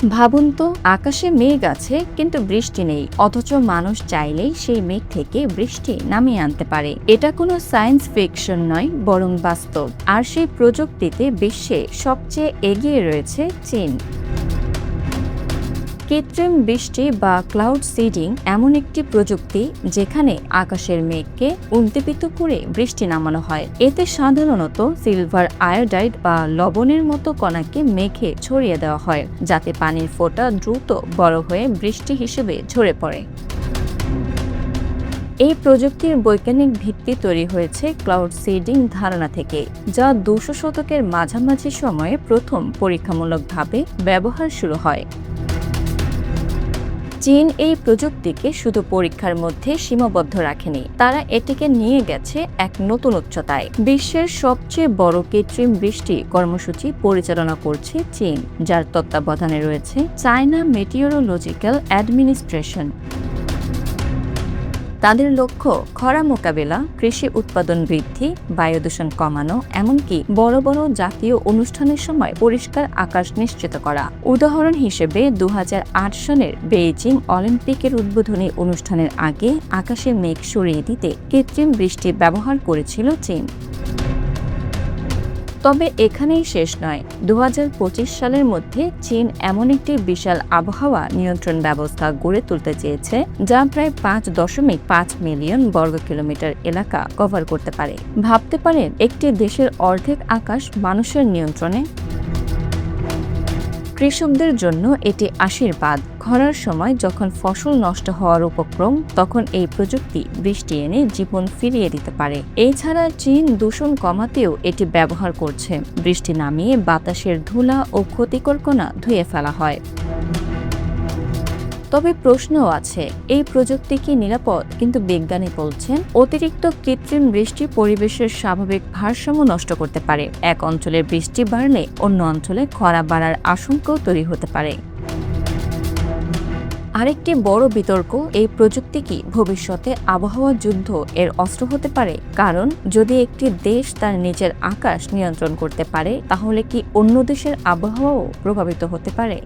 ভাবুন তো, আকাশে মেঘ আছে কিন্তু বৃষ্টি নেই, অথচ মানুষ চাইলেই সেই মেঘ থেকে বৃষ্টি নামিয়ে আনতে পারে। এটা কোনো সায়েন্স ফিকশন নয়, বরং বাস্তব। আর সেই প্রযুক্তিতে বিশ্বে সবচেয়ে এগিয়ে রয়েছে চীন। কৃত্রিম বৃষ্টি বা ক্লাউড সিডিং এমন একটি প্রযুক্তি যেখানে আকাশের মেঘকে উদ্দীপিত করে বৃষ্টি নামানো হয়। এতে সাধারণত সিলভার আয়োডাইড বা লবণের মতো কণাকে মেঘে ছড়িয়ে দেওয়া হয়, যাতে পানির ফোঁটা দ্রুত বড় হয়ে বৃষ্টি হিসেবে ঝরে পড়ে। এই প্রযুক্তির বৈজ্ঞানিক ভিত্তি তৈরি হয়েছে ক্লাউড সিডিং ধারণা থেকে, যা ২০০ শতকের মাঝামাঝি সময়ে প্রথম পরীক্ষামূলকভাবে ব্যবহার শুরু হয়। চীন এই প্রযুক্তিকে শুধু পরীক্ষার মধ্যে সীমাবদ্ধ রাখেনি, তারা এটিকে নিয়ে গেছে এক নতুন উচ্চতায়। বিশ্বের সবচেয়ে বড় কৃত্রিম বৃষ্টি কর্মসূচি পরিচালনা করছে চীন, যার তত্ত্বাবধানে রয়েছে চায়না মেটিওরোলজিক্যাল অ্যাডমিনিস্ট্রেশন। তাদের লক্ষ্য খরা মোকাবেলা, কৃষি উৎপাদন বৃদ্ধি, বায়ু দূষণ কমানো, এমনকি বড় বড় জাতীয় অনুষ্ঠানের সময় পরিষ্কার আকাশ নিশ্চিত করা। উদাহরণ হিসেবে ২০০৮ সালের বেইজিং অলিম্পিকের উদ্বোধনী অনুষ্ঠানের আগে আকাশের মেঘ সরিয়ে দিতে কৃত্রিম বৃষ্টি ব্যবহার করেছিল চীন। তবে এখানেই শেষ নয়। ২০২৫ সালের মধ্যে চীন এমন একটি বিশাল আবহাওয়া নিয়ন্ত্রণ ব্যবস্থা গড়ে তুলতে চেয়েছে, যা প্রায় ৫.৫ মিলিয়ন বর্গ কিলোমিটার এলাকা কভার করতে পারে। ভাবতে পারেন, একটি দেশের অর্ধেক আকাশ মানুষের নিয়ন্ত্রণে। কৃষকদের জন্য এটি আশীর্বাদ। খরার সময় যখন ফসল নষ্ট হওয়ার উপক্রম, তখন এই প্রযুক্তি বৃষ্টি এনে জীবন ফিরিয়ে দিতে পারে। এছাড়া চীন দূষণ কমাতেও এটি ব্যবহার করছে। বৃষ্টি নামিয়ে বাতাসের ধুলা ও ক্ষতিকর কণা ধুয়ে ফেলা হয়। তবে প্রশ্নও আছে, এই প্রযুক্তি কি নিরাপদ? কিন্তু বিজ্ঞানী বলছেন, অতিরিক্ত কৃত্রিম বৃষ্টি পরিবেশের স্বাভাবিক ভারসাম্য নষ্ট করতে পারে। এক অঞ্চলে বৃষ্টি বাড়লে অন্য অঞ্চলে খরা বাড়ার আশঙ্কাও তৈরি হতে পারে। আরেকটি বড় বিতর্ক, এই প্রযুক্তি কি ভবিষ্যতে আবহাওয়া যুদ্ধ এর অস্ত্র হতে পারে? কারণ যদি একটি দেশ তার নিজের আকাশ নিয়ন্ত্রণ করতে পারে, তাহলে কি অন্য দেশের আবহাওয়াও প্রভাবিত হতে পারে?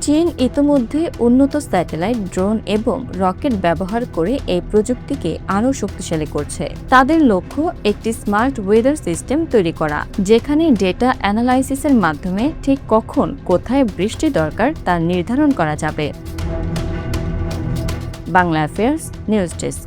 চীন ইতোমধ্যে উন্নত স্যাটেলাইট, ড্রোন এবং রকেট ব্যবহার করে এই প্রযুক্তিকে আরও শক্তিশালী করছে। তাদের লক্ষ্য একটি স্মার্ট ওয়েদার সিস্টেম তৈরি করা, যেখানে ডেটা অ্যানালাইসিসের মাধ্যমে ঠিক কখন কোথায় বৃষ্টি দরকার তা নির্ধারণ করা যাবে। Bangla affairs news desk.